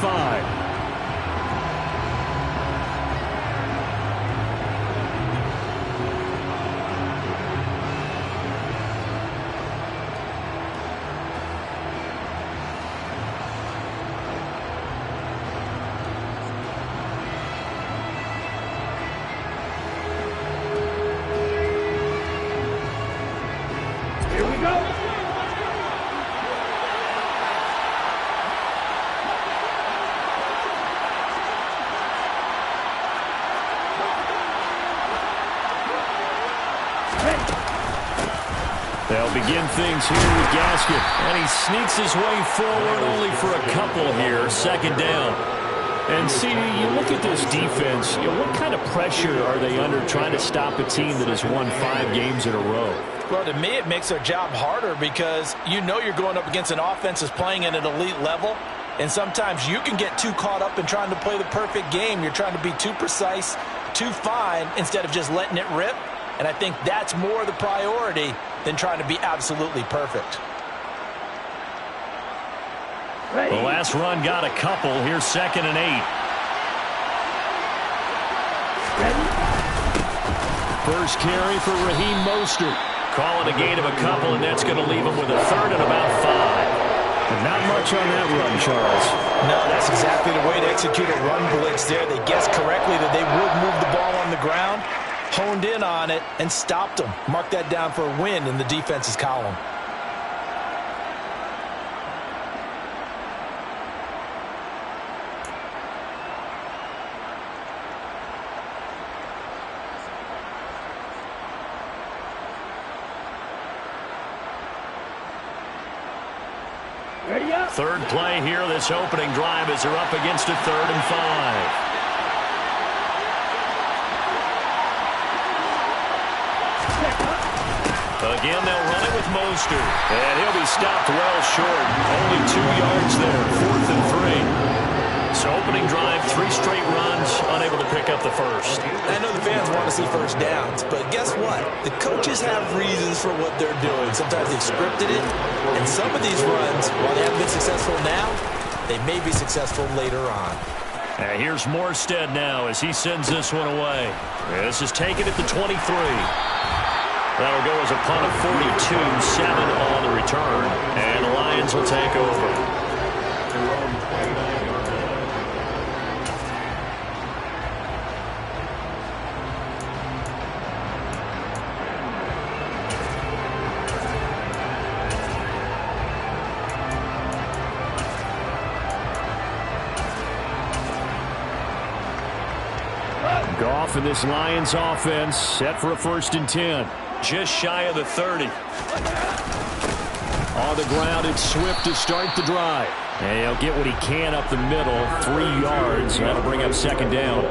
5. They'll begin things here with Gasket. And he sneaks his way forward only for a couple here. Second down. And, CD, you look at this defense, what kind of pressure are they under trying to stop a team that has won 5 games in a row? Well, to me, it makes their job harder because you know you're going up against an offense that's playing at an elite level. And sometimes you can get too caught up in trying to play the perfect game. You're trying to be too precise, too fine, instead of just letting it rip. And I think that's more the priority than trying to be absolutely perfect. The last run got a couple. Here's 2nd and 8. First carry for Raheem Mostert. Calling a gain of a couple, and that's going to leave him with a 3rd and about 5. But not much on that run, Charles. No, that's exactly the way to execute a run blitz there. They guessed correctly that they would move the ball on the ground, honed in on it, and stopped them. Mark that down for a win in the defense's column. Third play here, this opening drive as they're up against a 3rd and 5. Again, they'll run it with Mostert. And he'll be stopped well short. Only 2 yards there, 4th and 3. So opening drive, 3 straight runs, unable to pick up the first. I know the fans want to see first downs, but guess what? The coaches have reasons for what they're doing. Sometimes they've scripted it, and some of these runs, while they haven't been successful now, they may be successful later on. And here's Morstead now as he sends this one away. This is taken at the 23. That'll go as a punt of 42, 7 on the return, and the Lions will take over. Goff and this Lions offense set for a 1st and 10. Just shy of the 30. On the ground, it's Swift to start the drive. And he'll get what he can up the middle, 3 yards. That'll bring up 2nd down.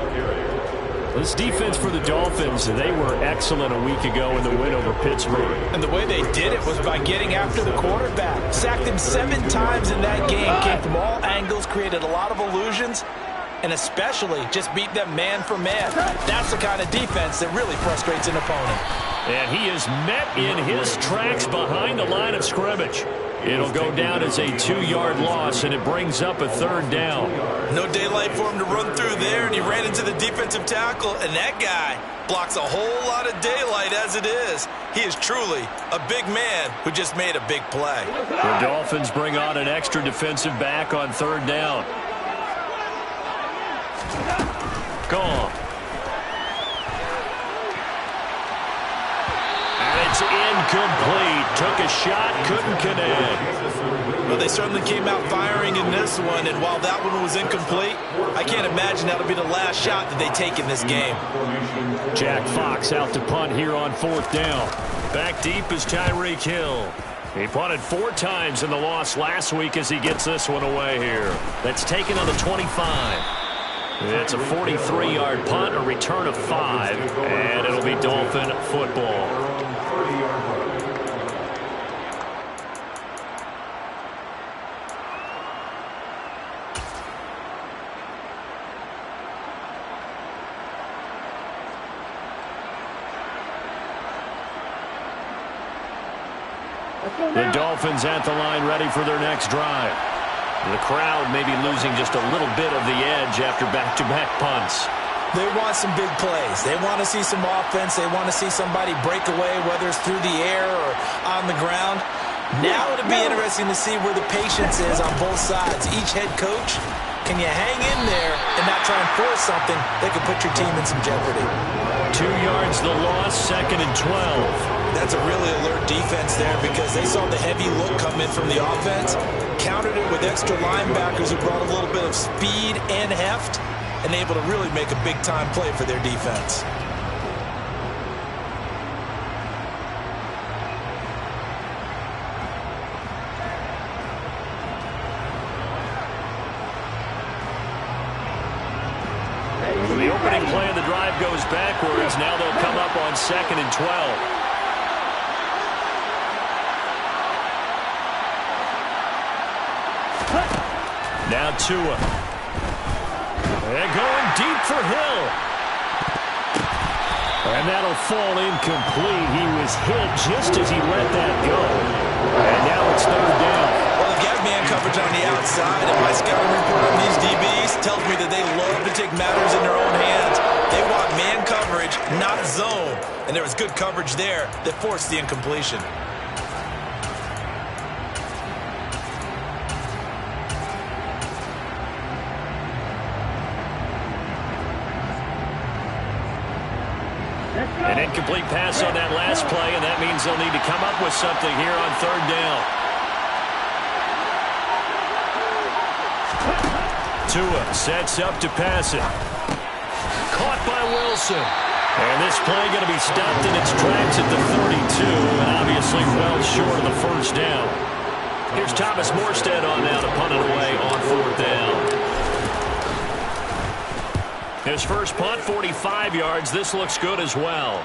This defense for the Dolphins, they were excellent a week ago in the win over Pittsburgh. And the way they did it was by getting after the quarterback. Sacked him 7 times in that game. Came from all angles, created a lot of illusions, and especially just beat them man for man. That's the kind of defense that really frustrates an opponent. And he is met in his tracks behind the line of scrimmage. It'll go down as a 2-yard loss, and it brings up a 3rd down. No daylight for him to run through there, and he ran into the defensive tackle, and that guy blocks a whole lot of daylight as it is. He is truly a big man who just made a big play. The Dolphins bring on an extra defensive back on 3rd down. Gone. It's incomplete. Took a shot, couldn't connect. Well, they certainly came out firing in this one, and while that one was incomplete, I can't imagine that'll be the last shot that they take in this game. Jack Fox out to punt here on 4th down. Back deep is Tyreek Hill. He punted 4 times in the loss last week as he gets this one away here. That's taken on the 25. It's a 43-yard punt, a return of 5, and it'll be Dolphin football. The Dolphins at the line ready for their next drive. The crowd maybe losing just a little bit of the edge after back-to-back punts. They want some big plays. They want to see some offense. They want to see somebody break away, whether it's through the air or on the ground. Now it'll be interesting to see where the patience is on both sides. Each head coach, can you hang in there and not try and force something that could put your team in some jeopardy? 2 yards the loss, 2nd and 12. That's a really alert defense there because they saw the heavy look come in from the offense, countered it with extra linebackers who brought a little bit of speed and heft, and able to really make a big-time play for their defense. The opening play of the drive goes backwards. Now they'll come up on 2nd and 12. Now Tua. They're going deep for Hill. And that'll fall incomplete. He was hit just as he let that go. And now it's 3rd down. Well, they've got man coverage on the outside, and my scouting report on these DBs tells me that they love to take matters in their own hands. They want man coverage, not zone. And there was good coverage there that forced the incompletion. An incomplete pass on that last play, and that means they'll need to come up with something here on 3rd down. Tua sets up to pass it. Caught by Wilson. And this play going to be stopped in its tracks at the 32, and obviously well short of the 1st down. Here's Thomas Morstead on now to punt it away on 4th down. His first punt, 45 yards. This looks good as well.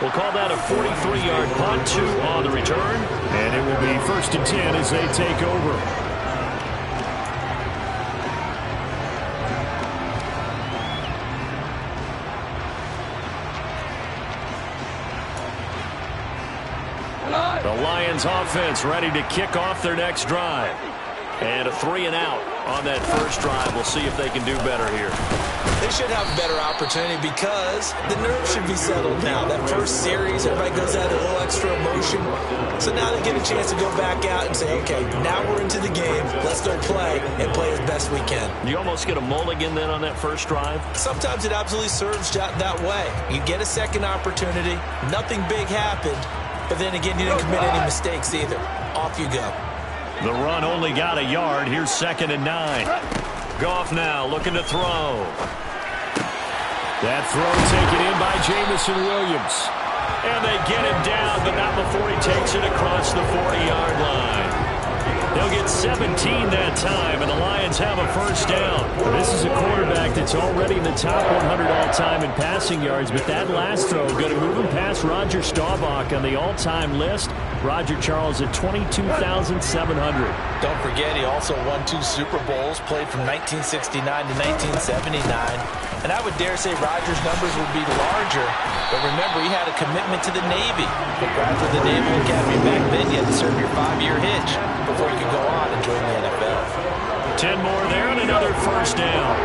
We'll call that a 43-yard punt, 2 on the return. And it will be 1st and 10 as they take over. The Lions offense ready to kick off their next drive. And a 3 and out on that first drive. We'll see if they can do better here. They should have a better opportunity because the nerves should be settled now. That first series, everybody goes out a little extra emotion. So now they get a chance to go back out and say, okay, now we're into the game. Let's go play and play as best we can. You almost get a mulligan then on that first drive? Sometimes it absolutely serves that way. You get a second opportunity. Nothing big happened. But then again, you didn't commit any mistakes either. Off you go. The run only got a yard. Here's 2nd and 9. Goff now looking to throw. That throw taken in by Jamison Williams. And they get him down, but not before he takes it across the 40-yard line. They'll get 17 that time, and the Lions have a first down. This is a quarterback that's already in the top 100 all-time in passing yards, but that last throw going to move him past Roger Staubach on the all-time list. Roger Charles at 22,700. Don't forget, he also won 2 Super Bowls, played from 1969 to 1979. And I would dare say Roger's numbers would be larger, but remember, he had a commitment to the Navy. But gradually, the Naval Academy back then, you had to serve your 5-year hitch before you could go on and join the NFL. 10 more there and another first down.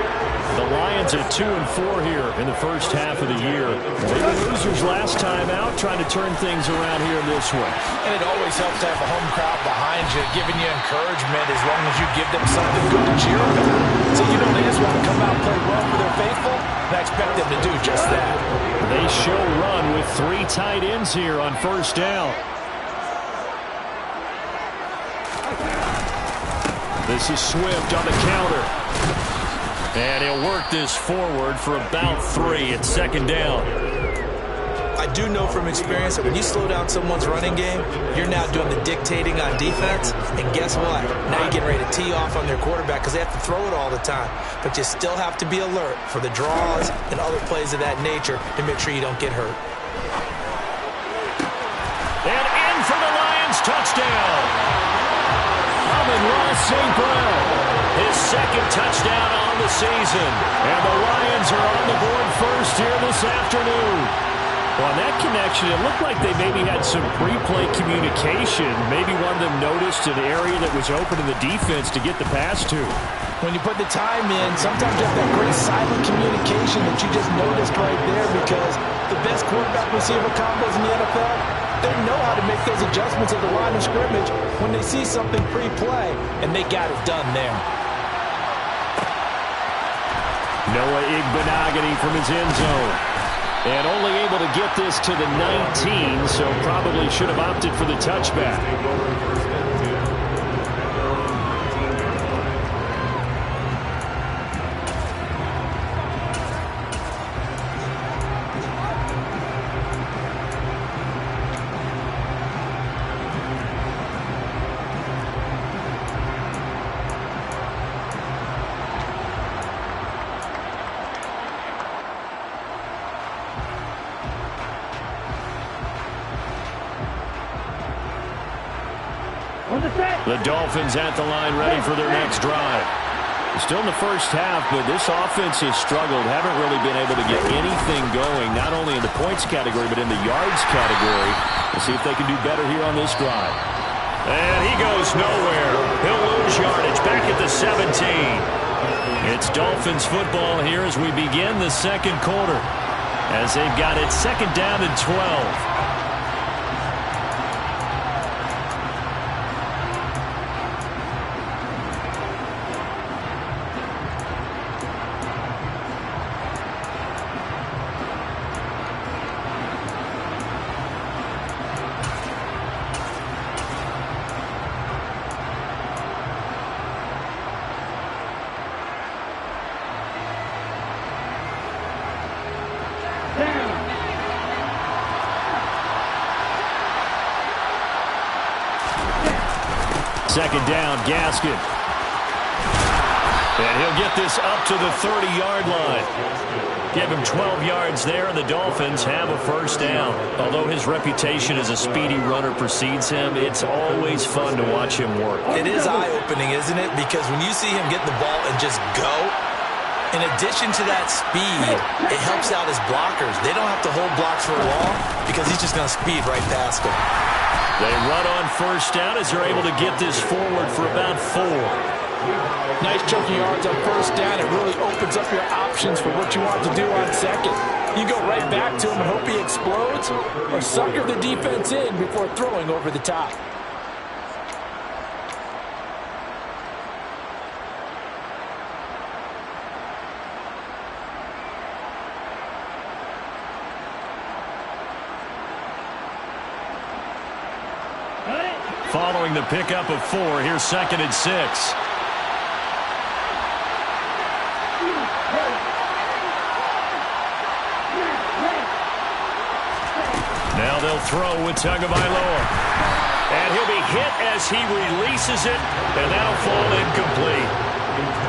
The Lions at 2 and 4 here in the first half of the year. They were losers last time out, trying to turn things around here this way. And it always helps to have a home crowd behind you, giving you encouragement as long as you give them something good to cheer about. So you know they just want to come out and play well for their faithful, and I expect them to do just that. They show run with 3 tight ends here on first down. This is Swift on the counter. And he'll work this forward for about 3 at 2nd down. I do know from experience that when you slow down someone's running game, you're now doing the dictating on defense. And guess what? Now you're getting ready to tee off on their quarterback because they have to throw it all the time. But you still have to be alert for the draws and other plays of that nature to make sure you don't get hurt. And in for the Lions touchdown. Amon-Ra St. Brown, his 2nd touchdown on the season. And the Lions are on the board first here this afternoon. Well, on that connection, it looked like they maybe had some pre-play communication. Maybe one of them noticed an area that was open in the defense to get the pass to. When you put the time in, sometimes you have that great silent communication that you just noticed right there, because the best quarterback-receiver combos in the NFL, they know how to make those adjustments at the line of scrimmage when they see something pre-play, and they got it done there. Noah Igbenogany from his end zone. And only able to get this to the 19, so probably should have opted for the touchback. The Dolphins at the line, ready for their next drive. Still in the first half, but this offense has struggled. Haven't really been able to get anything going, not only in the points category, but in the yards category. We'll see if they can do better here on this drive. And he goes nowhere. He'll lose yardage back at the 17. It's Dolphins football here as we begin the second quarter, as they've got it second down and 12. Second down, Gaskin. And he'll get this up to the 30-yard line. Give him 12 yards there, and the Dolphins have a first down. Although his reputation as a speedy runner precedes him, it's always fun to watch him work. It is eye-opening, isn't it? Because when you see him get the ball and just go, in addition to that speed, it helps out his blockers. They don't have to hold blocks for long because he's just going to speed right past them. They run on first down as they're able to get this forward for about 4. Nice chunky yards on first down. It really opens up your options for what you want to do on second. You go right back to him and hope he explodes, or sucker the defense in before throwing over the top. Following the pickup of 4, here's second and 6. Now they'll throw with Tagovailoa. And he'll be hit as he releases it, and that'll fall incomplete.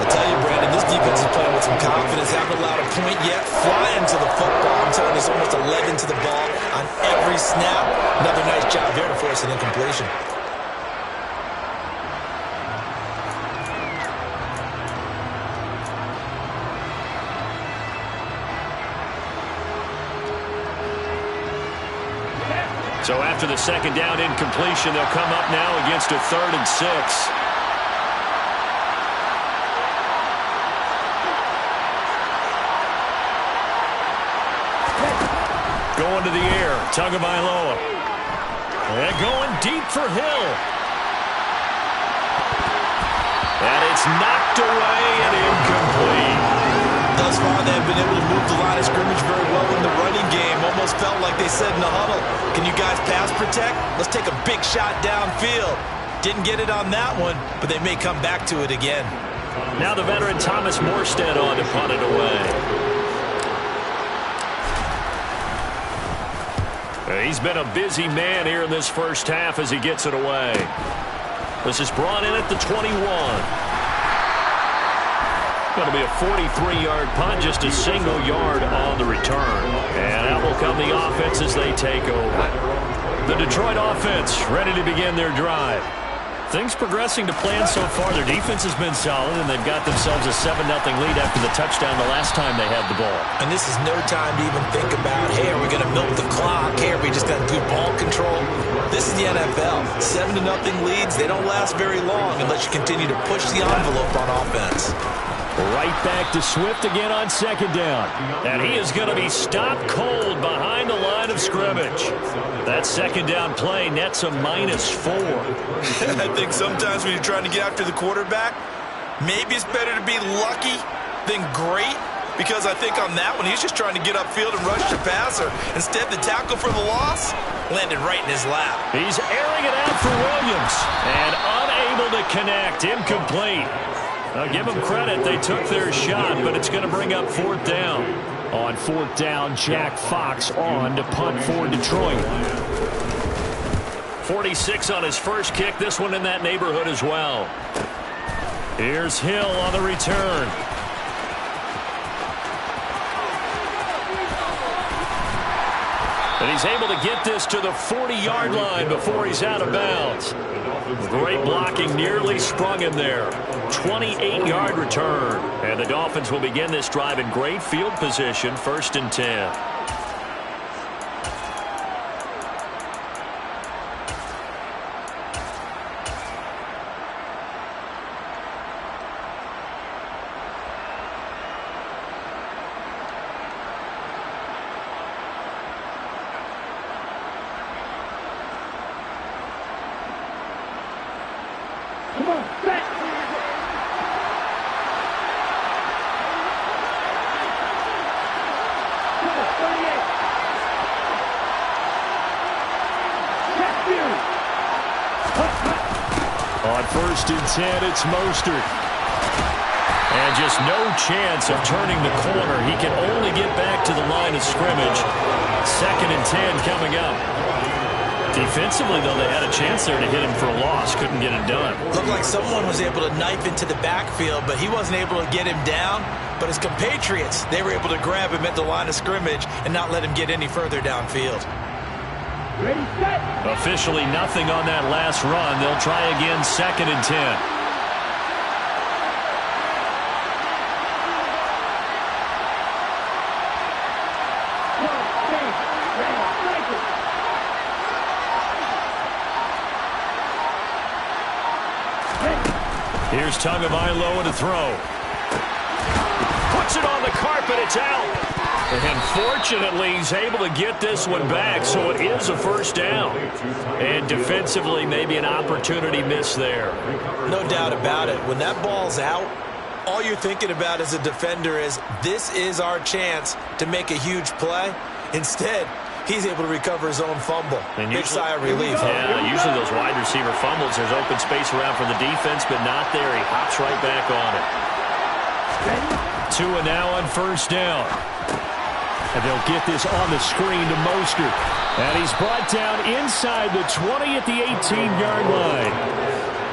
I tell you, Brandon, this defense is playing with some confidence. Haven't allowed a point yet. Flying to the football. I'm telling you, it's almost 11 to the ball on every snap. Another nice job there to force an incompletion. So after the second down incompletion, they'll come up now against a 3rd and 6. Going to the air, Tagovailoa. And going deep for Hill. And it's knocked away and incomplete. Thus far, they have been able to move the line of scrimmage very well in the running game. Almost felt like they said in the huddle, can you guys pass protect? Let's take a big shot downfield. Didn't get it on that one, but they may come back to it again. Now the veteran Thomas Morstead on to punt it away. He's been a busy man here in this first half as he gets it away. This is brought in at the 21. Going to be a 43-yard punt, just a single yard on the return. And out will come the offense as they take over. The Detroit offense ready to begin their drive. Things progressing to plan so far. Their defense has been solid, and they've got themselves a 7-0 lead after the touchdown the last time they had the ball. And this is no time to even think about, hey, are we going to milk the clock? Hey, are we just going to do ball control? This is the NFL. 7-0 leads, they don't last very long unless you continue to push the envelope on offense. Right back to Swift again on second down. And he is going to be stopped cold behind the line of scrimmage. That second down play nets a -4. I think sometimes when you're trying to get after the quarterback, maybe it's better to be lucky than great. Because I think on that one, he's just trying to get upfield and rush the passer. Instead, the tackle for the loss landed right in his lap. He's airing it out for Williams. And unable to connect. Incomplete. Now, give them credit. They took their shot, but it's going to bring up 4th down. On 4th down, Jack Fox on to punt for Detroit. 46 on his first kick. This one in that neighborhood as well. Here's Hill on the return. And he's able to get this to the 40-yard line before he's out of bounds. Great blocking, nearly sprung him there. 28-yard return. And the Dolphins will begin this drive in great field position, 1st and 10. On 1st and 10, it's Mostert. And just no chance of turning the corner. He can only get back to the line of scrimmage. 2nd and 10 coming up. Defensively, though, they had a chance there to hit him for a loss. Couldn't get it done. Looked like someone was able to knife into the backfield, but he wasn't able to get him down. But his compatriots, they were able to grab him at the line of scrimmage and not let him get any further downfield. Ready, set. Officially nothing on that last run. They'll try again, 2nd and 10. Here's Tagovailoa to throw. Puts it on the carpet. It's out. And fortunately, he's able to get this one back, so it is a 1st down. And defensively, maybe an opportunity miss there. No doubt about it. When that ball's out, all you're thinking about as a defender is, this is our chance to make a huge play. Instead, he's able to recover his own fumble. And big sigh of relief. Yeah, usually those wide receiver fumbles, there's open space around for the defense, but not there. He hops right back on it. Tua now on 1st down. And they'll get this on the screen to Mostert. And he's brought down inside the 20 at the 18-yard line.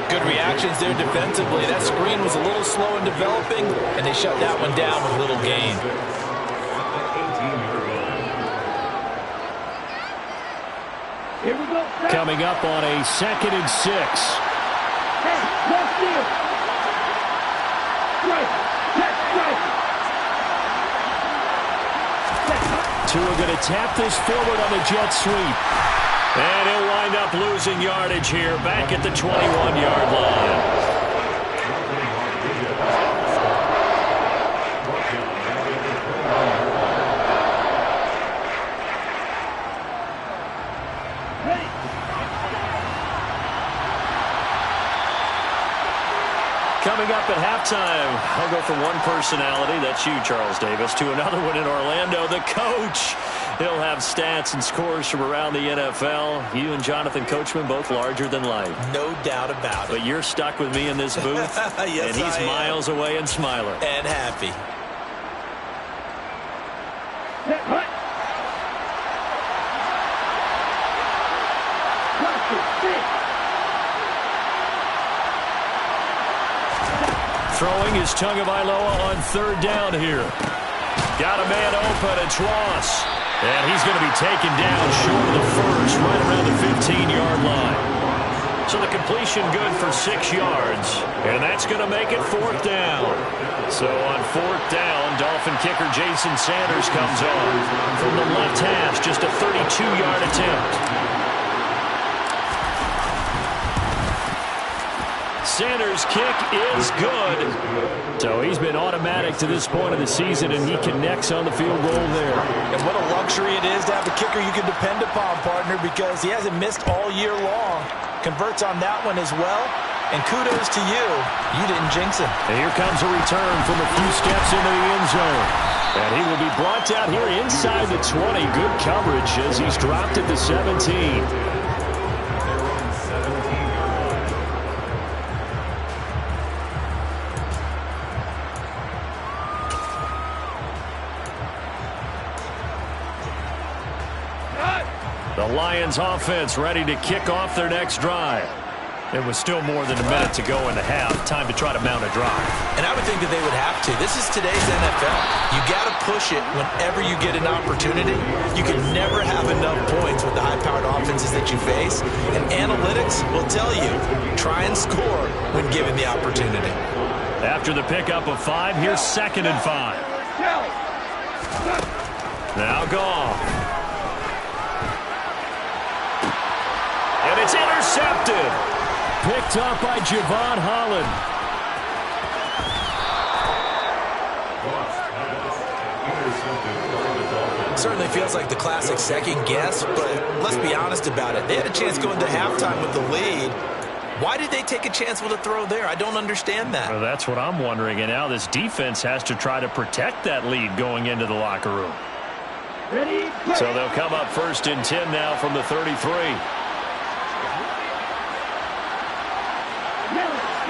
Good reactions there defensively. That screen was a little slow in developing, and they shut that one down with little gain. Here we go. Coming up on a 2nd and 6. Hey, left field. Strike. Check, strike. Tua going to tap this forward on the jet sweep. And he'll wind up losing yardage here back at the 21-yard line. Coming up at halftime, I'll go from one personality, that's you, Charles Davis, to another one in Orlando, the coach. He'll have stats and scores from around the NFL. You and Jonathan Coachman, both larger than life. No doubt about it. But you're stuck with me in this booth, yes, and he's miles away and smiling. And happy. Throwing is Tagovailoa on 3rd down here. Got a man open, it's Ross. And he's going to be taken down short of the first, right around the 15-yard line. So the completion good for 6 yards. And that's going to make it 4th down. So on 4th down, Dolphin kicker Jason Sanders comes on. From the left hash, just a 32-yard attempt. Sanders' kick is good. So he's been automatic to this point of the season, and he connects on the field goal there. And what a luxury it is to have a kicker you can depend upon, partner, because he hasn't missed all year long. Converts on that one as well. And kudos to you. You didn't jinx him. And here comes a return from a few steps into the end zone. And he will be brought down here inside the 20. Good coverage as he's dropped at the 17. The Lions offense ready to kick off their next drive. It was still more than a minute to go in the half. Time to try to mount a drive. And I would think that they would have to. This is today's NFL. You got to push it whenever you get an opportunity. You can never have enough points with the high-powered offenses that you face. And analytics will tell you, try and score when given the opportunity. After the pickup of 5, here's 2nd and 5. Now Goff. And it's intercepted. Picked up by Javon Holland. Certainly feels like the classic second guess, but let's be honest about it. They had a chance going to halftime with the lead. Why did they take a chance with a throw there? I don't understand that. Well, that's what I'm wondering. And now this defense has to try to protect that lead going into the locker room. Ready, so they'll come up 1st and 10 now from the 33.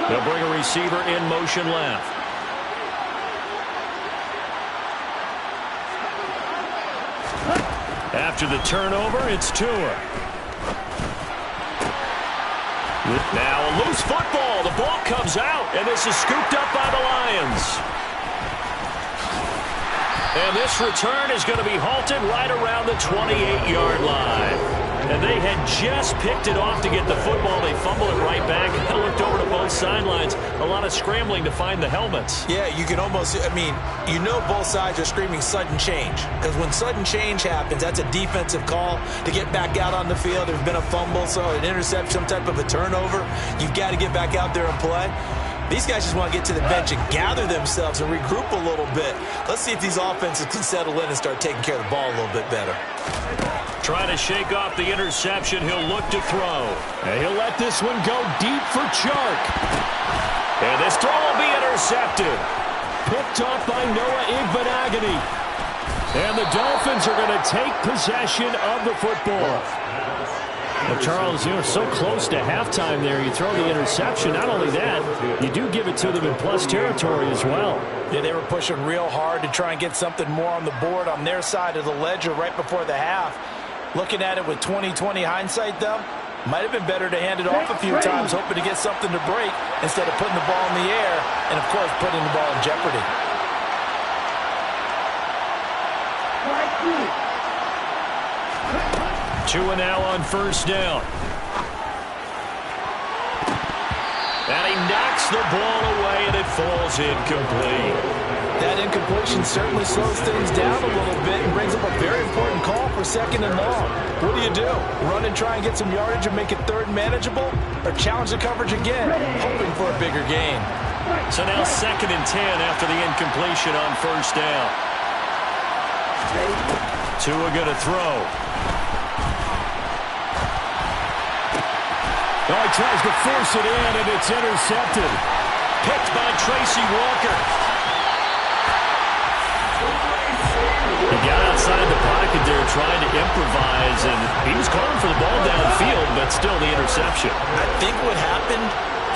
They'll bring a receiver in motion left. After the turnover, it's Tua. Now a loose football. The ball comes out, and this is scooped up by the Lions. And this return is going to be halted right around the 28-yard line. And they had just picked it off to get the football. They fumble it right back. I looked over to both sidelines. A lot of scrambling to find the helmets. Yeah, you can almost, you know both sides are screaming sudden change. Because when sudden change happens, that's a defensive call to get back out on the field. There's been a fumble, so an interception, some type of a turnover. You've got to get back out there and play. These guys just want to get to the bench and gather themselves and regroup a little bit. Let's see if these offenses can settle in and start taking care of the ball a little bit better. Trying to shake off the interception. He'll look to throw. And he'll let this one go deep for Chark. And this throw will be intercepted. Picked off by Noah Igbenogany. And the Dolphins are going to take possession of the football. Well, Charles, you're so close to halftime there. You throw the interception. Not only that, you do give it to them in plus territory as well. Yeah, they were pushing real hard to try and get something more on the board on their side of the ledger right before the half. Looking at it with 20/20 hindsight, though, might have been better to hand it off a few times, hoping to get something to break instead of putting the ball in the air and, of course, putting the ball in jeopardy. Tua now on 1st down. And he knocks the ball away, and it falls incomplete. That incompletion certainly slows things down a little bit and brings up a very important call for 2nd and long. What do? Run and try and get some yardage and make it 3rd manageable? Or challenge the coverage again, hoping for a bigger gain? So now 2nd and 10 after the incompletion on 1st down. Tua going to throw. Oh, he tries to force it in, and it's intercepted. Picked by Tracy Walker. He got outside the pocket there trying to improvise, and he was calling for the ball downfield, but still the interception. I think what happened,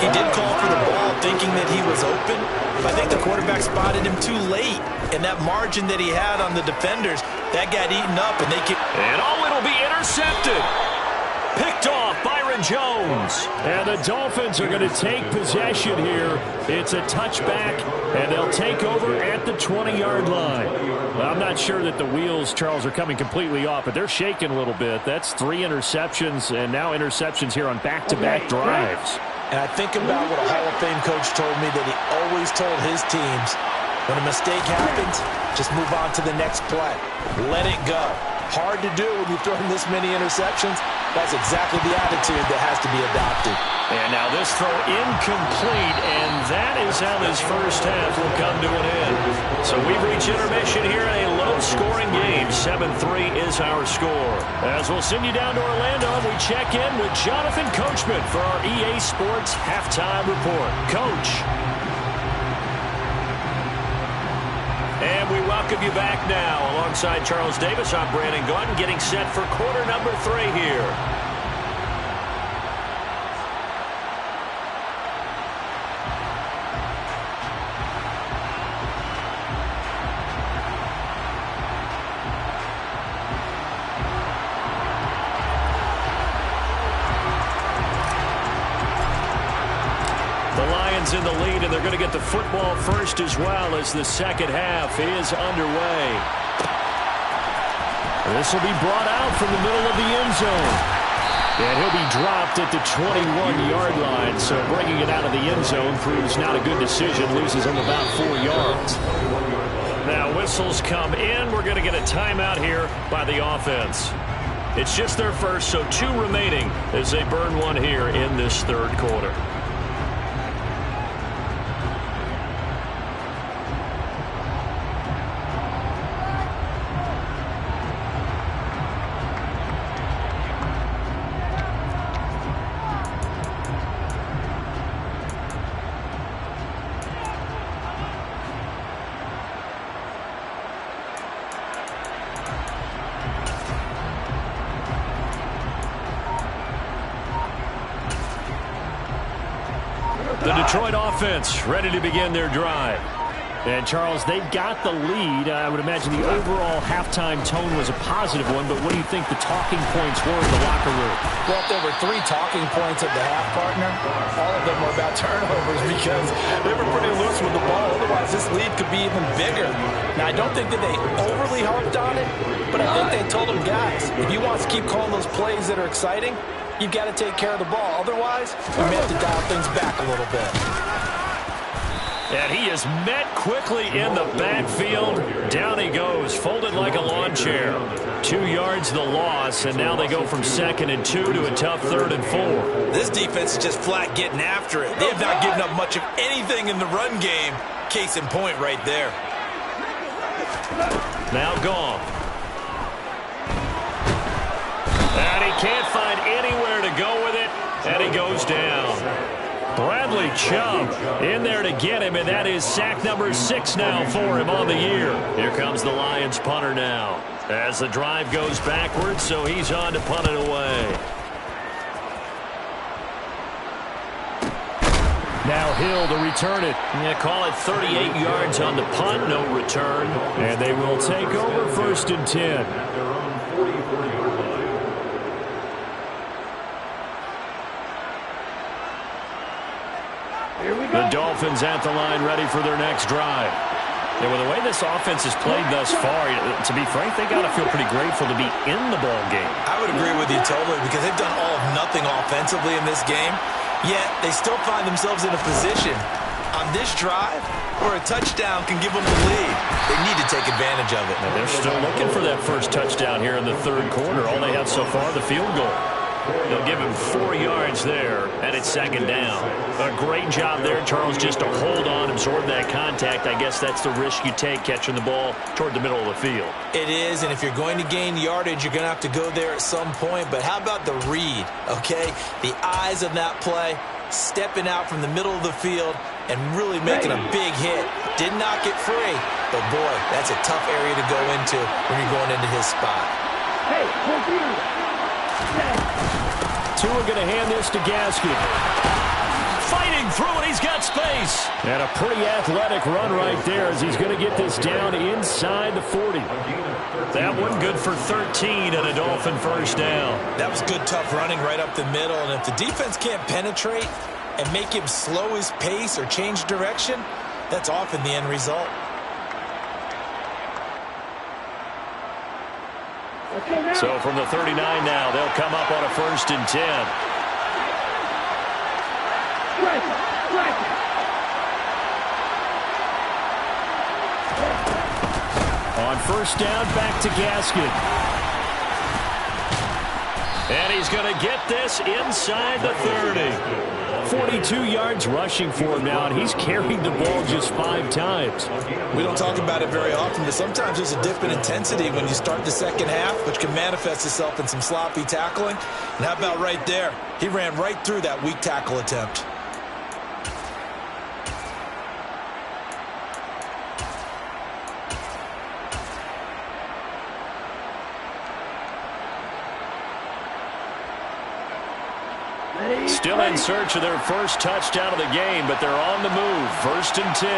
he did call for the ball thinking that he was open, but I think the quarterback spotted him too late, and that margin that he had on the defenders, that got eaten up, and they could... And it'll be intercepted. Picked off Byron Jones. Jones. And the Dolphins are going to take possession here. It's a touchback, and they'll take over at the 20-yard line. I'm not sure that the wheels, Charles, are coming completely off, but they're shaking a little bit. That's 3 interceptions, and now interceptions here on back-to-back drives. And I think about what a Hall of Fame coach told me that he always told his teams, when a mistake happens, just move on to the next play. Let it go. Hard to do when you're throwing this many interceptions. That's exactly the attitude that has to be adopted. And now this throw incomplete, and that is how this first half will come to an end. So we've reached intermission here in a low-scoring game. 7-3 is our score. As we'll send you down to Orlando, we check in with Jonathan Coachman for our EA Sports Halftime Report. Coach. And we welcome you back now. Alongside Charles Davis, I'm Brandon Gaudin, getting set for quarter number 3 here. In the lead, and they're going to get the football first as well as the second half is underway. This will be brought out from the middle of the end zone. And he'll be dropped at the 21-yard line, so bringing it out of the end zone proves not a good decision, loses him about 4 yards. Now whistles come in. We're going to get a timeout here by the offense. It's just their first, so 2 remaining as they burn one here in this third quarter. The Detroit offense ready to begin their drive. And, Charles, they've got the lead. I would imagine the overall halftime tone was a positive one, but what do you think the talking points were in the locker room? Well, if there were 3 talking points at the half, partner, all of them were about turnovers because they were pretty loose with the ball. Otherwise, this lead could be even bigger. Now, I don't think that they overly harped on it, but I think they told them, guys, if you want to keep calling those plays that are exciting, you've got to take care of the ball. Otherwise, we may have to dial things back a little bit. And he is met quickly in the backfield. Down he goes, folded like a lawn chair. 2 yards the loss, and now they go from 2nd and 2 to a tough 3rd and 4. This defense is just flat getting after it. They have not given up much of anything in the run game. Case in point right there. Now gone. And he can't find anywhere to go with it, and he goes down. Bradley Chubb in there to get him, and that is sack number 6 now for him on the year. Here comes the Lions punter now as the drive goes backwards, so he's on to punt it away. Now Hill to return it. Yeah, call it 38 yards on the punt, no return. And they will take over 1st and 10. The Dolphins at the line ready for their next drive. And with the way this offense has played thus far, to be frank, they got to feel pretty grateful to be in the ball game. I would agree with you totally because they've done all of nothing offensively in this game, yet they still find themselves in a position on this drive where a touchdown can give them the lead. They need to take advantage of it. And they're still looking for that first touchdown here in the 3rd quarter. All they have so far, the field goal. They'll give him 4 yards there, and it's 2nd down. A great job there, Charles, just to hold on, absorb that contact. I guess that's the risk you take catching the ball toward the middle of the field. It is, and if you're going to gain yardage, you're going to have to go there at some point. But how about the read, okay? The eyes of that play, stepping out from the middle of the field and really making a big hit. Did not get free, but, boy, that's a tough area to go into when you're going into his spot. Hey, computer. Tua going to hand this to Gaskin. fighting through it. He's got space. And a pretty athletic run right there as he's going to get this down inside the 40. That one good for 13 and a Dolphin first down. That was good, tough running right up the middle. And if the defense can't penetrate and make him slow his pace or change direction, that's often the end result. So from the 39 now, they'll come up on a 1st and 10. On 1st down, back to Gaskin. And he's going to get this inside the 30. 42 yards rushing for him now, and he's carried the ball just 5 times. We don't talk about it very often, but sometimes there's a dip in intensity when you start the second half, which can manifest itself in some sloppy tackling. And how about right there? He ran right through that weak tackle attempt. Still in search of their first touchdown of the game, but they're on the move. 1st and 10.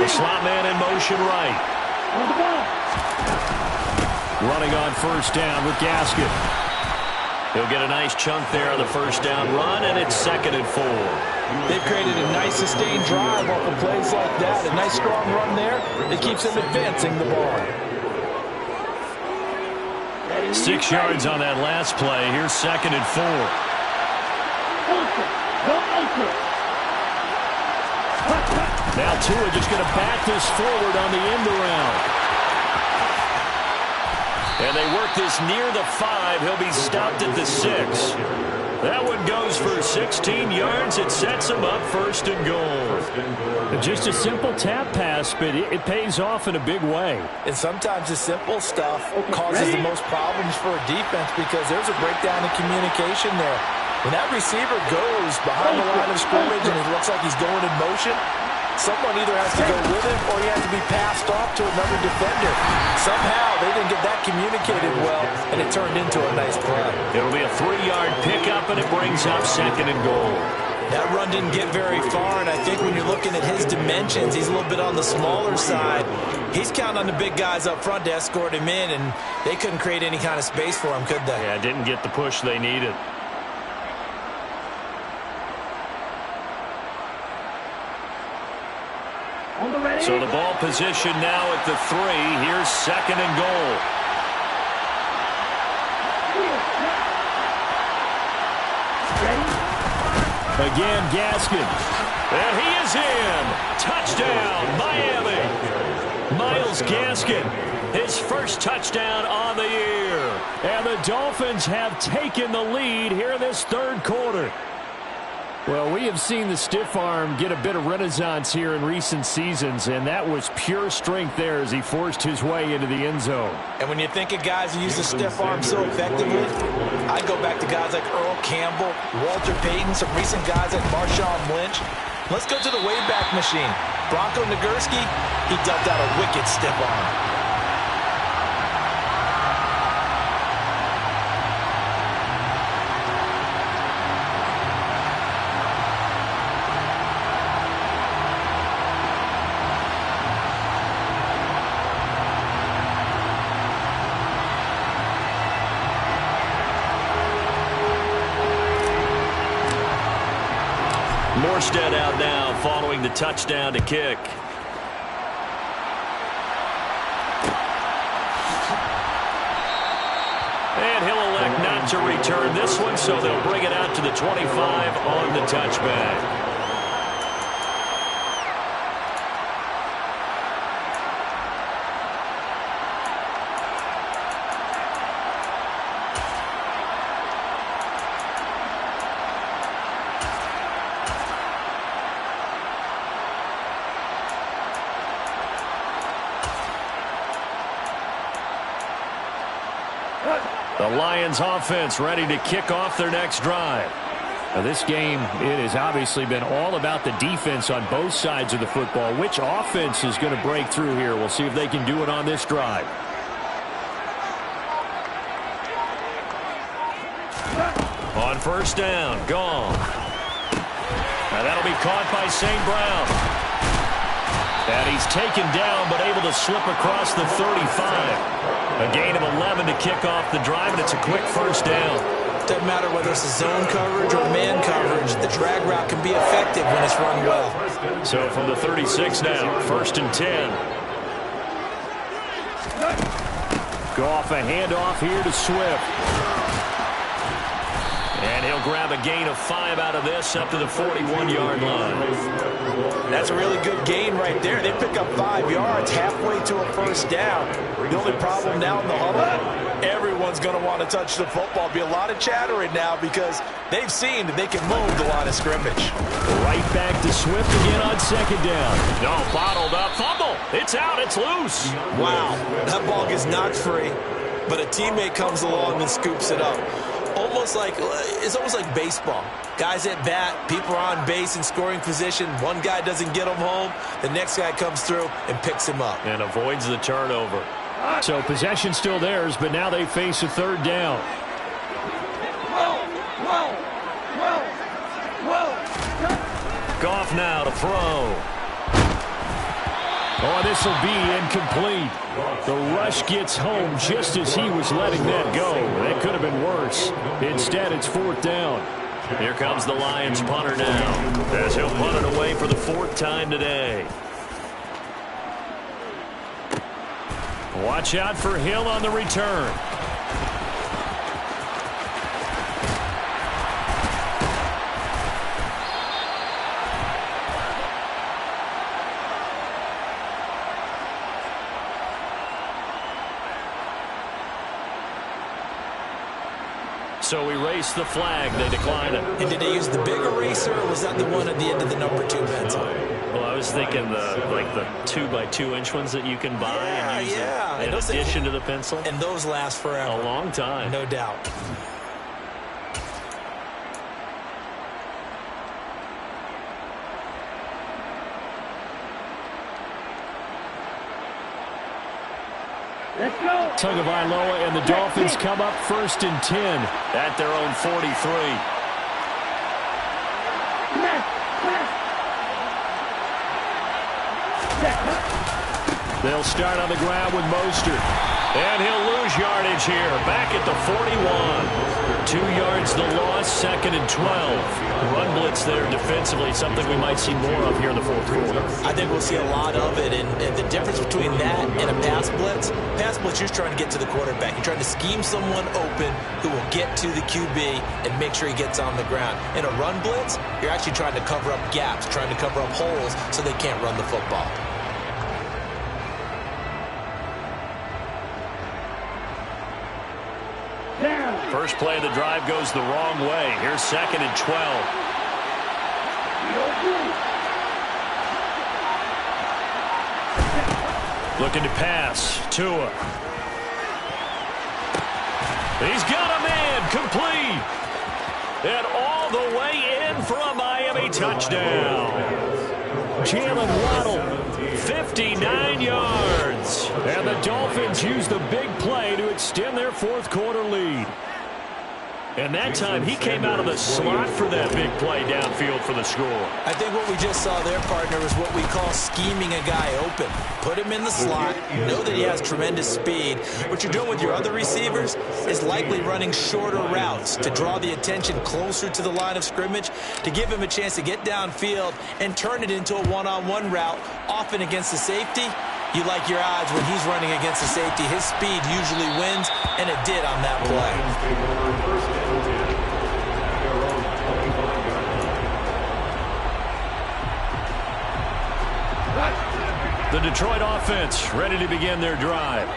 The slot man in motion right. Running on 1st down with Gaskin. He'll get a nice chunk there on the 1st down run, and it's 2nd and 4. They've created a nice sustained drive off of plays like that. A nice strong run there. It keeps them advancing the ball. 6 yards on that last play. Here's 2nd and 4. Now Tua just going to back this forward on the end around. And they work this near the 5. He'll be stopped at the 6. That one goes for 16 yards. It sets him up 1st and goal. Just a simple tap pass, but it pays off in a big way. And sometimes the simple stuff causes the most problems for a defense because there's a breakdown in communication there. When that receiver goes behind the line of scrimmage and it looks like he's going in motion, someone either has to go with him or he has to be passed off to another defender. Somehow they didn't get that communicated well, and it turned into a nice play. It'll be a 3-yard pickup, and it brings up 2nd and goal. That run didn't get very far, and I think when you're looking at his dimensions, he's a little bit on the smaller side. He's counting on the big guys up front to escort him in, and they couldn't create any kind of space for him, could they? Yeah, didn't get the push they needed. So the ball position now at the 3. Here's 2nd and goal. Again, Gaskin. And he is in. Touchdown, Miami. Myles Gaskin, his first touchdown on the year. And the Dolphins have taken the lead here in this 3rd quarter. Well, we have seen the stiff arm get a bit of renaissance here in recent seasons, and that was pure strength there as he forced his way into the end zone. And when you think of guys who use the stiff arm so effectively, I go back to guys like Earl Campbell, Walter Payton, some recent guys like Marshawn Lynch. Let's go to the Wayback Machine. Bronco Nagurski, he dumped out a wicked stiff arm. Morstead out now following the touchdown to kick. And he'll elect not to return this one, so they'll bring it out to the 25 on the touchback. The Lions offense ready to kick off their next drive. Now this game, it has obviously been all about the defense on both sides of the football. Which offense is going to break through here? We'll see if they can do it on this drive. On On first down, gone. Now that'll be caught by St. Brown. And he's taken down, but able to slip across the 35. A gain of 11 to kick off the drive, and it's a quick first down. Doesn't matter whether it's a zone coverage or man coverage. The drag route can be effective when it's run well. So from the 36 now, first and 10. Go off a handoff here to Swift. And he'll grab a gain of 5 out of this up to the 41-yard line. That's a really good gain right there. They pick up 5 yards halfway to a first down. The only problem now in the huddle, everyone's going to want to touch the football. Be a lot of chattering now because they've seen that they can move the line of scrimmage. Right back to Swift again on second down. No, bottled up. Fumble. It's out. It's loose. Wow. That ball gets knocked free, but a teammate comes along and scoops it up. It's almost like baseball. Guys at bat, people are on base in scoring position. One guy doesn't get him home. The next guy comes through and picks him up. And avoids the turnover. So possession still theirs, but now they face a third down. Goff now to throw. Oh, this will be incomplete. The rush gets home just as he was letting that go. That could have been worse. Instead, it's fourth down. Here comes the Lions punter now, as he'll punt it away for the 4th time today. Watch out for Hill on the return. So we race the flag. They decline it. And did they use the big eraser, or was that the one at the end of the number 2 pencil? Well, I was thinking the 2x2-inch ones that you can buy and use in addition to the pencil. And those last forever. A long time. No doubt. Let's go. Tagovailoa and the Dolphins come up first and 10 at their own 43. They'll start on the ground with Mostert. And he'll lose yardage here. Back at the 41. 2 yards the loss, second and 12. Run blitz there defensively, something we might see more of here in the fourth quarter. I think we'll see a lot of it, and the difference between that and a pass blitz, you're trying to get to the quarterback. You're trying to scheme someone open who will get to the QB and make sure he gets on the ground. In a run blitz, you're actually trying to cover up gaps, trying to cover up holes so they can't run the football. First play of the drive goes the wrong way. Here's second and 12. Looking to pass. Tua. He's got a man. Complete. And all the way in for a Miami touchdown. Jalen Waddle, 59 yards. And the Dolphins use the big play to extend their fourth quarter lead. And that time, he came out of the slot for that big play downfield for the score. I think what we just saw there, partner, is what we call scheming a guy open. Put him in the slot, know that he has tremendous speed. What you're doing with your other receivers is likely running shorter routes to draw the attention closer to the line of scrimmage, to give him a chance to get downfield and turn it into a one-on-one route, often against the safety. You like your odds when he's running against the safety. His speed usually wins, and it did on that play. The Detroit offense ready to begin their drive.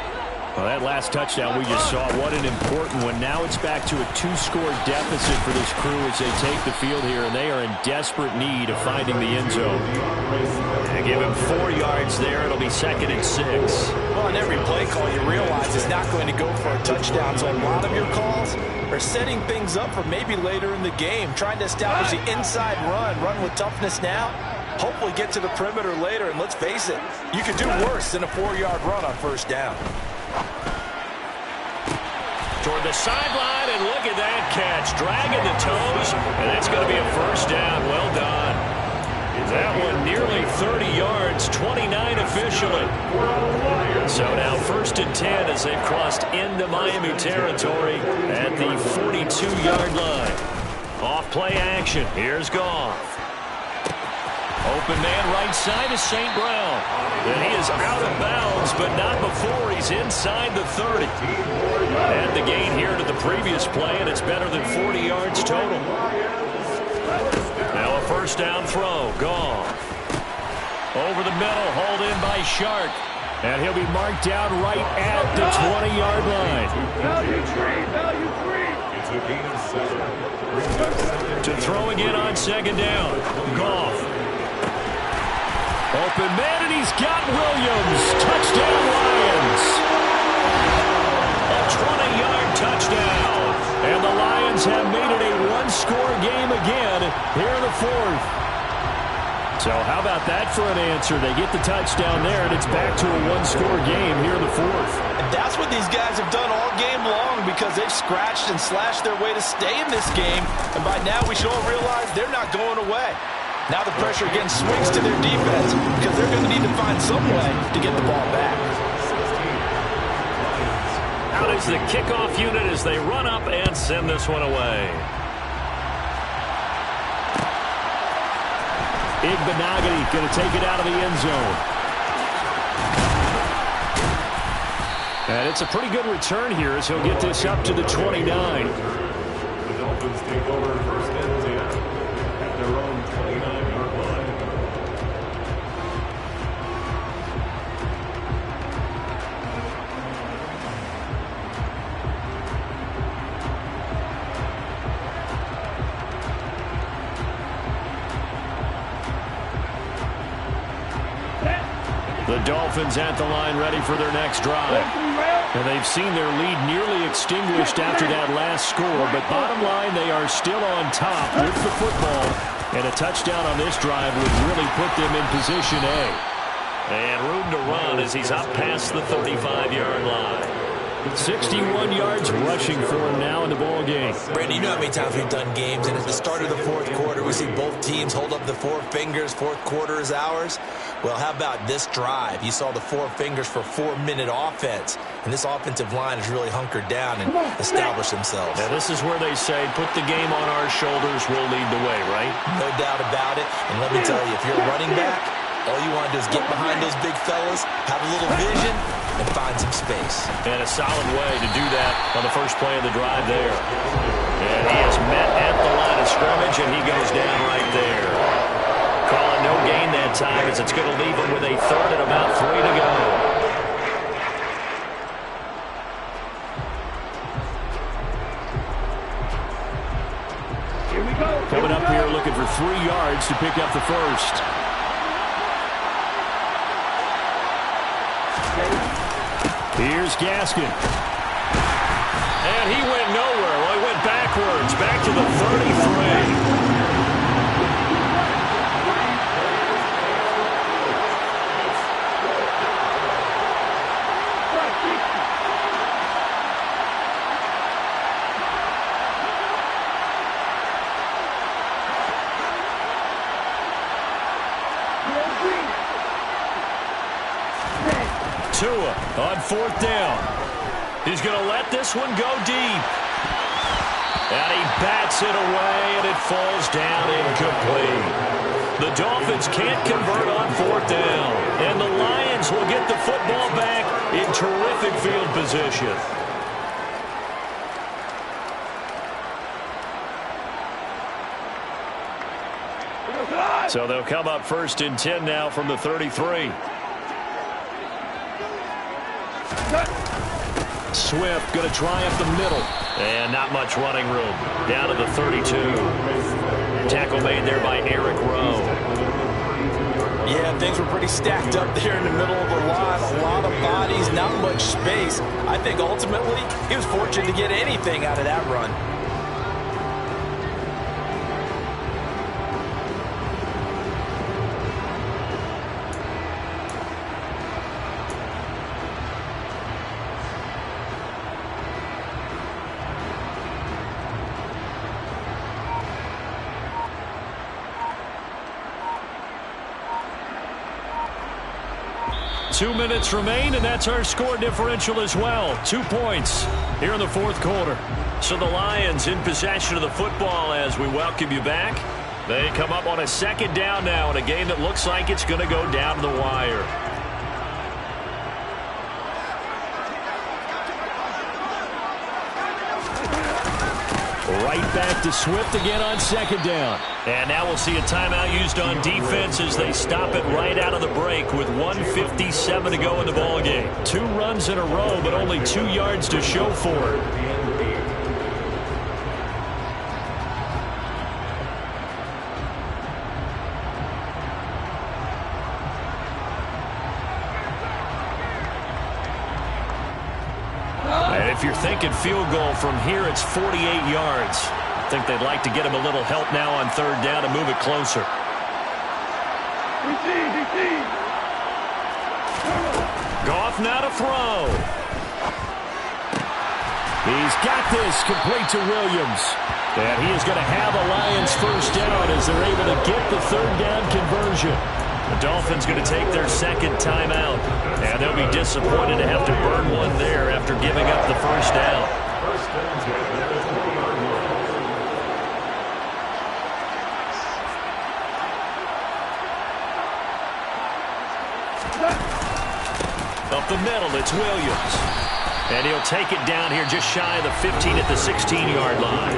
Well, that last touchdown we just saw, what an important one. Now it's back to a 2-score deficit for this crew as they take the field here, and they are in desperate need of finding the end zone. They give him 4 yards there. It'll be second and 6. Well, on every play call, you realize it's not going to go for a touchdown, so a lot of your calls are setting things up for maybe later in the game, trying to establish the inside run with toughness now. Hopefully get to the perimeter later, and let's face it, you could do worse than a 4-yard run on first down. Toward the sideline, and look at that catch. Dragging the toes, and that's going to be a first down. Well done. That one nearly 30 yards, 29 officially. So now 1st and 10 as they've crossed into Miami territory at the 42-yard line. Off play action. Here's Goff. Open man right side is St. Brown. And he is out of bounds, but not before he's inside the 30. And the gain here to the previous play, and it's better than 40 yards total. Now a first down throw. Goff. Over the middle, hauled in by Shark. And he'll be marked down right at the 20-yard line. Value three. It's a gain of 7. To throw again on second down. Goff. Open man, and he's got Williams. Touchdown, Lions. A 20-yard touchdown. And the Lions have made it a one-score game again here in the 4th. So how about that for an answer? They get the touchdown there, and it's back to a one-score game here in the 4th. And that's what these guys have done all game long because they've scratched and slashed their way to stay in this game. And by now we should all realize they're not going away. Now the pressure again swings to their defense because they're going to need to find some way to get the ball back. Out is the kickoff unit as they run up and send this one away. Igbenogany going to take it out of the end zone. And it's a pretty good return here as he'll get this up to the 29. The Dolphins take over 1st and 10 at their own 29-yard line. The Dolphins at the line ready for their next drive. And they've seen their lead nearly extinguished after that last score, but bottom line, they are still on top with the football. And a touchdown on this drive would really put them in position A. And room to run as he's up past the 35-yard line. 61 yards rushing for him now in the ball game. Brandon, you know how many times we've done games, and at the start of the 4th quarter, we see both teams hold up the 4 fingers, 4th quarter is ours. Well, how about this drive? You saw the 4 fingers for 4-minute offense, and this offensive line has really hunkered down and established themselves. Now, this is where they say, put the game on our shoulders, we'll lead the way, right? No doubt about it, and let me tell you, if you're a running back, all you want to do is get behind those big fellas, have a little vision, and find some space. And a solid way to do that on the first play of the drive there. And he is met at the line of scrimmage, and he goes down right there. Calling no gain that time as it's going to leave him with a 3rd and about 3 to go. Here we go. Coming up here looking for 3 yards to pick up the first. Here's Gaskin. And he went nowhere. Well, he went backwards, back to the 33. Tua on 4th down. He's going to let this one go deep. And he bats it away, and it falls down incomplete. The Dolphins can't convert on 4th down. And the Lions will get the football back in terrific field position. So they'll come up 1st and 10 now from the 33. Swift going to try up the middle. And not much running room. Down to the 32. Tackle made there by Eric Rowe. Yeah, things were pretty stacked up there in the middle of the line. A lot of bodies, not much space. I think ultimately he was fortunate to get anything out of that run. 2 minutes remain, and that's our score differential as well. 2 points here in the fourth quarter. So the Lions in possession of the football as we welcome you back. They come up on a second down now in a game that looks like it's going to go down to the wire. Right back to Swift again on second down. And now we'll see a timeout used on defense as they stop it right out of the break with 1:57 to go in the ballgame. 2 runs in a row, but only 2 yards to show for it. And if you're thinking field goal from here, it's 48 yards. I think they'd like to get him a little help now on third down to move it closer. Goff now to throw. He's got this complete to Williams. And he is going to have a Lions first down as they're able to get the third down conversion. The Dolphins going to take their second timeout. And they'll be disappointed to have to burn one there after giving up the first down. Up the middle, it's Williams. And he'll take it down here just shy of the 15 at the 16-yard line.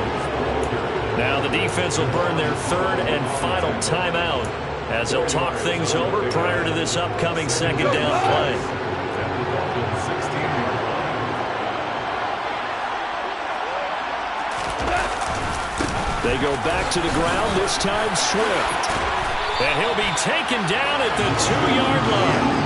Now the defense will burn their third and final timeout as they'll talk things over prior to this upcoming second down play. They go back to the ground, this time Swift. And he'll be taken down at the 2-yard line.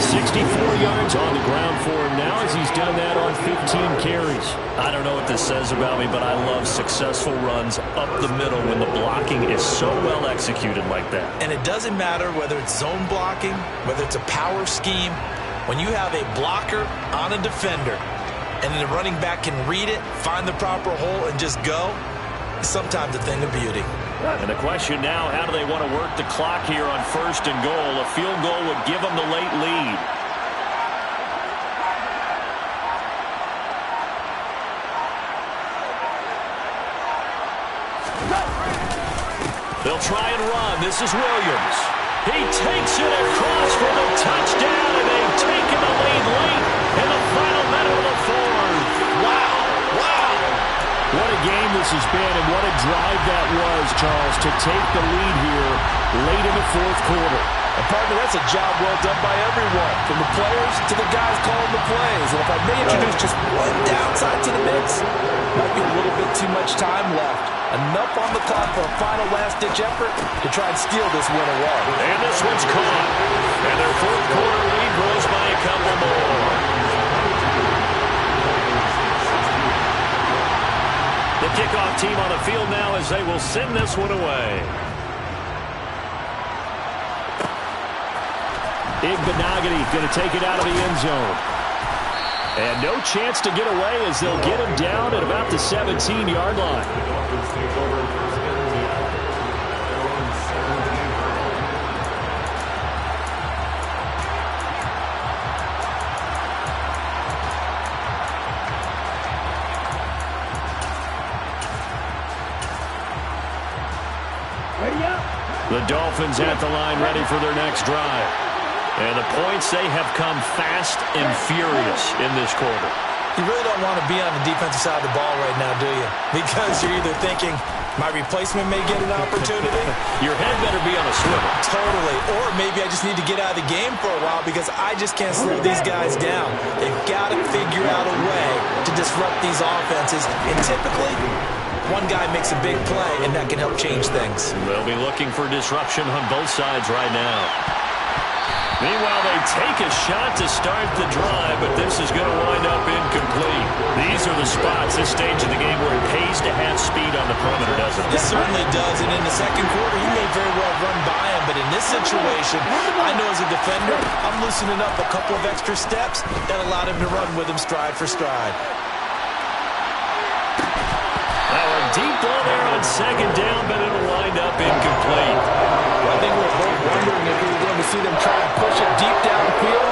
64 yards on the ground for him now as he's done that on 15 carries. I don't know what this says about me, but I love successful runs up the middle when the blocking is so well executed like that. And it doesn't matter whether it's zone blocking, whether it's a power scheme. When you have a blocker on a defender and the running back can read it, find the proper hole, and just go, it's sometimes a thing of beauty. And the question now, how do they want to work the clock here on first and goal? A field goal would give them the late lead. They'll try and run. This is Williams. He takes it across for the touchdown, and they've taken the lead late in the final minute of the fourth. Wow. What a game this has been, and what a drive that was, Charles, to take the lead here late in the fourth quarter. And partner, that's a job well done by everyone, from the players to the guys calling the plays. And if I may introduce just one downside to the mix, might be a little bit too much time left. Enough on the clock for a final last-ditch effort to try and steal this win away. And this one's caught. And their fourth quarter lead grows by a couple more. The kickoff team on the field now as they will send this one away. Igbenogany going to take it out of the end zone. And no chance to get away as they'll get him down at about the 17-yard line. The Dolphins at the line ready for their next drive. And the points, they have come fast and furious in this quarter. You really don't want to be on the defensive side of the ball right now, do you? Because you're either thinking, my replacement may get an opportunity. Your head better be on a swivel. Totally. Or maybe I just need to get out of the game for a while because I just can't slow these guys down. They've got to figure out a way to disrupt these offenses. And typically, one guy makes a big play, and that can help change things. They'll be looking for disruption on both sides right now. Meanwhile, they take a shot to start the drive, but this is going to wind up incomplete. These are the spots, this stage of the game, where it pays to have speed on the perimeter, doesn't it? It certainly does, and in the second quarter, he may very well run by him, but in this situation, I know as a defender, I'm loosening up a couple of extra steps that allowed him to run with him stride for stride. Now a deep ball there on second down, but it'll wind up incomplete. Well, I think we're both wondering if we were going to see them try and push it deep downfield,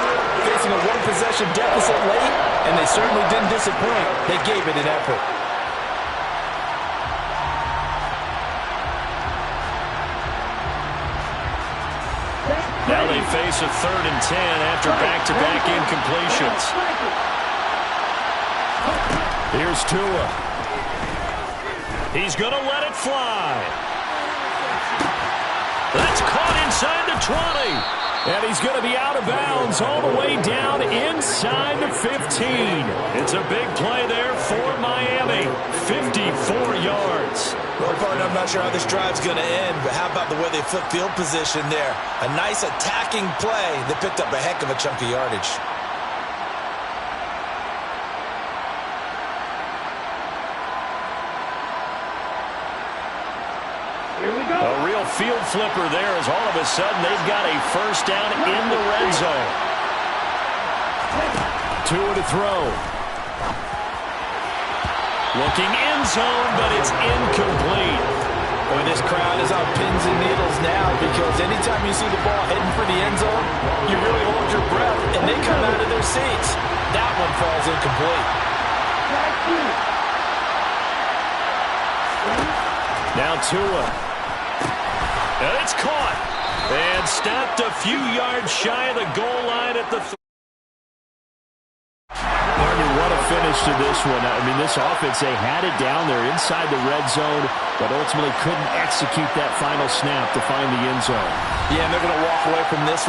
possession deficit late, and they certainly didn't disappoint. They gave it an effort. Now they face a 3rd and 10 after back-to-back incompletions. Here's Tua. He's going to let it fly. That's caught inside the 20. And he's going to be out of bounds all the way down inside the 15. It's a big play there for Miami. 54 yards. Well, partner, I'm not sure how this drive's going to end, but how about the way they flip field position there? A nice attacking play that picked up a heck of a chunk of yardage. Here we go. A real field flipper there as all of a sudden they've got a first down in the red zone. Tua to throw. Looking end zone, but it's incomplete. Boy, this crowd is on pins and needles now because anytime you see the ball heading for the end zone, you really hold your breath, and they come out of their seats. That one falls incomplete. Now Tua. And it's caught. And stopped a few yards shy of the goal line at the What a finish to this one. I mean, this offense, they had it down there inside the red zone, but ultimately couldn't execute that final snap to find the end zone. Yeah, and they're going to walk away from this one